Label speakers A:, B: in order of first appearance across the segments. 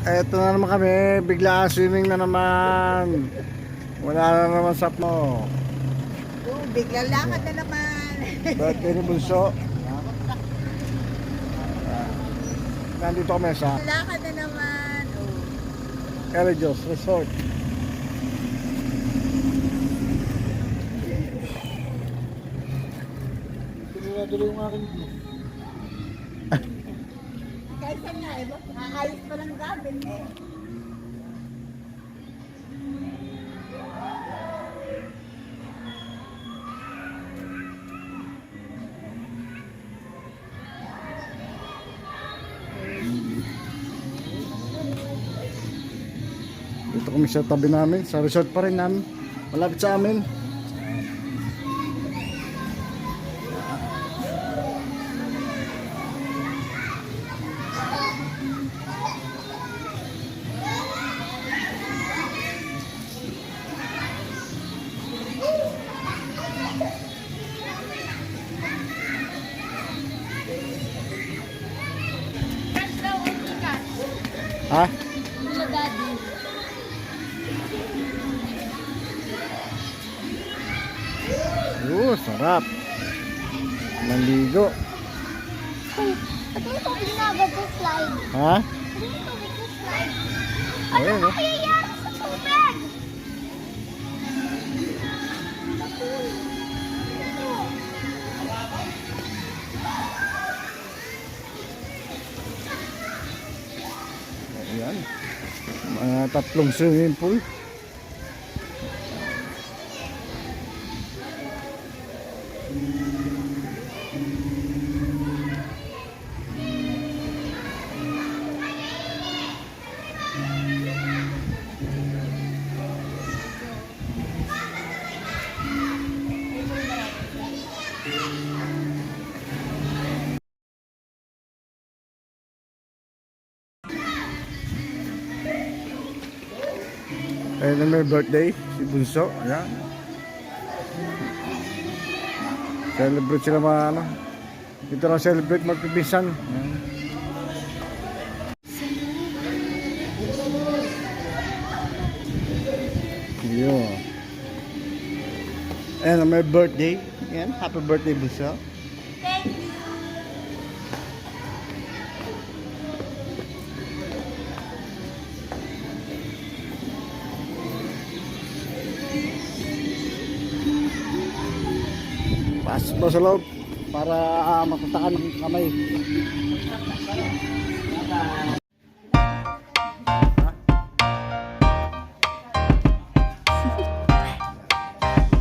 A: Eto na naman kami, bigla swimming na naman. Wala na naman sap mo.
B: Bigla lakad na naman.
A: Birthday ni Bunso. Nandito kami sa
B: Lakad na naman.
A: Elejos Resort. Tuloy yung aking
B: Kahit saan nga eh, ayos pa lang gabin eh.
A: Dito kami sa tabi namin, sa resort pa rin namin. Malapit sa amin. Ha? Sarap. Maligo.
C: Ito yung tubig na agad sa slide.
A: Ha?
C: Ito yung tubig sa slide.
A: Ayun,
C: Ano kaya yan sa tubig?
A: Ayan. Mga tatlong swimming pool. Ayun na may birthday, si Bunso. Ayan. Celebrate sila mga ano. Dito lang celebrate magpipinsan. Ayan. Yun. Ayun na may birthday. Ayan, happy birthday Bunso.
C: Thank you.
A: Pasok mo sa loob para matatakan ng kamay.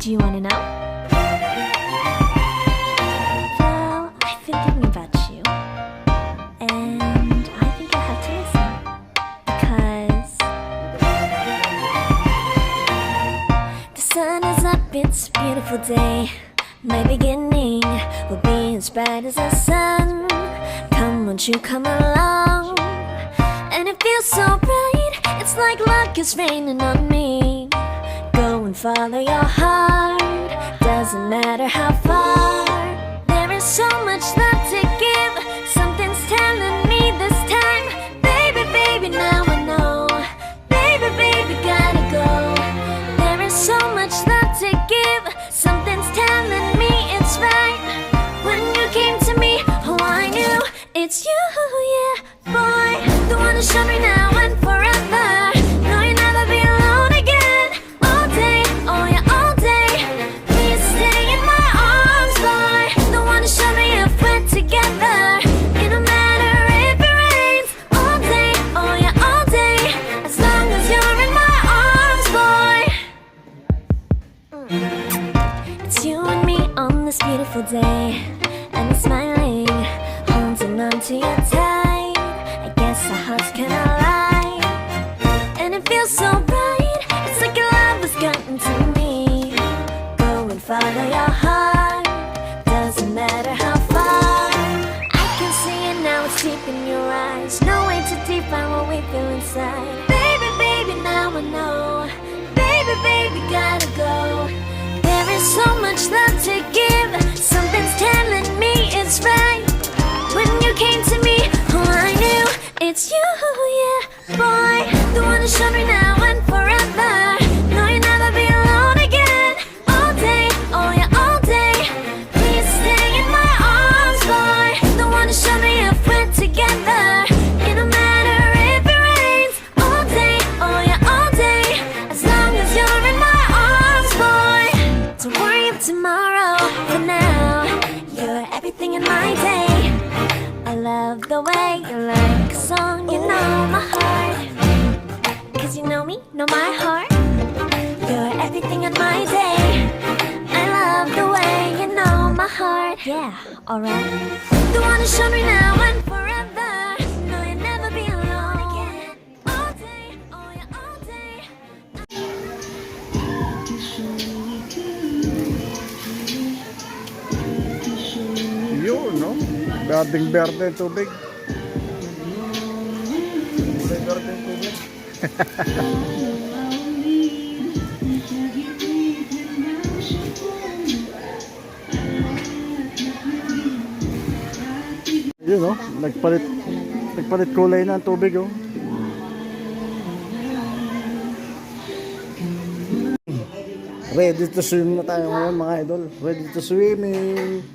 D: Do you want to know? Well, I've been thinking about you. And I think I have to listen. Because the sun is up, it's a beautiful day. My beginning will be as bright as the sun. Come, won't you come along? And it feels so bright, it's like luck is raining on me. Go and follow your heart, doesn't matter how far. There is so much love to give, something's telling me this time. Baby, baby, now I know. Baby, baby, gotta go. There is so much love to give, something's telling me it's right. When you came to me, oh I knew it's you, yeah, boy. The one to show me now and forever. No, you'll never be alone again. All day, oh yeah, all day. Please stay in my arms, boy. The one to show me if we're together. It don't matter if it rains. All day, oh yeah, all day. As long as you're in my arms, boy. It's you and me on this beautiful day, and it's smiling, holding on to you tight. I guess our hearts can align, and it feels so bright. It's like your love has gotten to me. Go and follow your heart, doesn't matter how far. I can see it now, it's deep in your eyes. No way to define what we feel inside. Baby, baby, now I know. Baby, baby, gotta go. There is so much love to give, something's telling me it's right. When you came to me, oh I knew it's it's you, yeah, boy. The one to show me now and forever. No, you'll never be alone again. All day, oh yeah, all day. Please stay in my arms, boy. The one to show me if we're together. It don't matter if it rains. All day, oh yeah, all day. As long as you're in my arms, boy. Don't worry of tomorrow. For now, you're everything in my day. I love the way you like a song, you know my heart. Cause you know me, know my heart. You're everything in my day. I love the way you know my heart. Yeah, alright. The one to show me now and forever. No, you'll never be alone again. All day, oh yeah, all day.
A: Yun, no? Berdeng-berde yung tubig. Berde yung tubig. Yun, no? Nagpalit kulay na ang tubig, oh. Ready to swim na tayo ngayon, mga idol. Ready to swimming.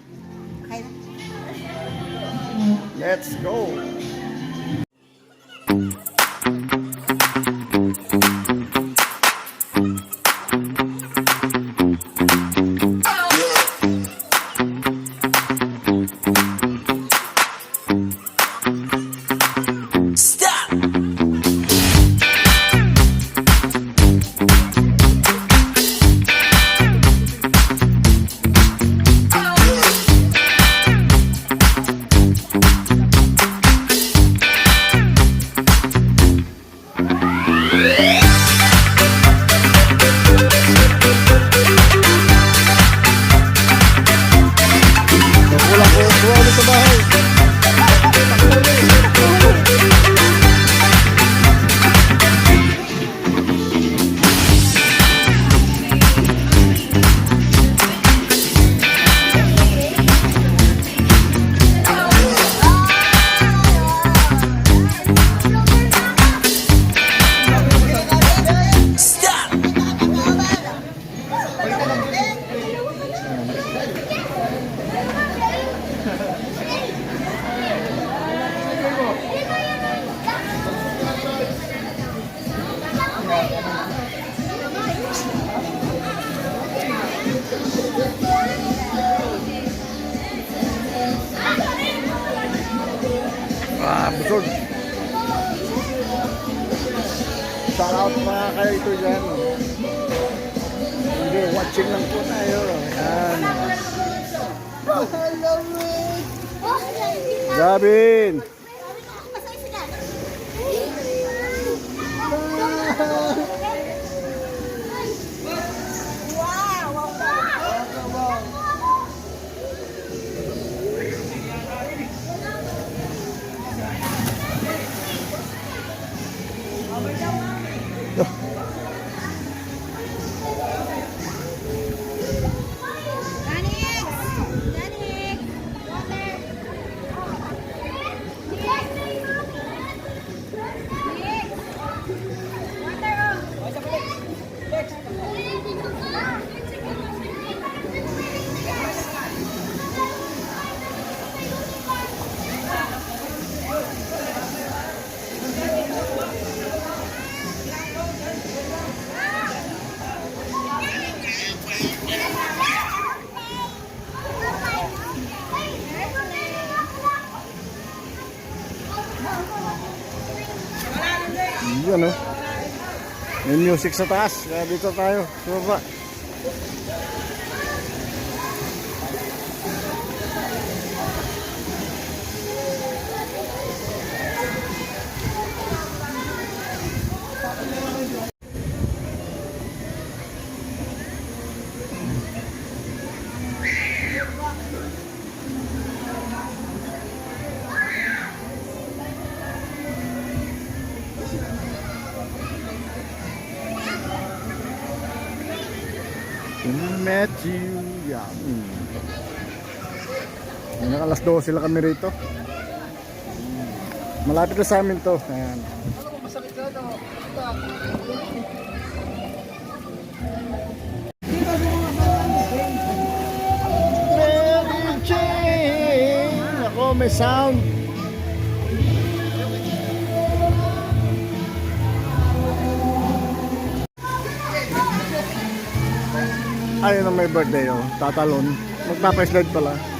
A: Let's go! Busog. Shout out mga kayo dyan. Hindi, watching lang po tayo. Ayan. Gavin! Yan, oh. May music sa taas, kaya dito tayo sa baba. Met you. Yeah. Alas 12 sila kami rito. Malapit na sa amin to. Ayan. Mary Jane! Ako, may sound. Ayun ang may birthday, oh. Tatalon. Magpapaslide pala.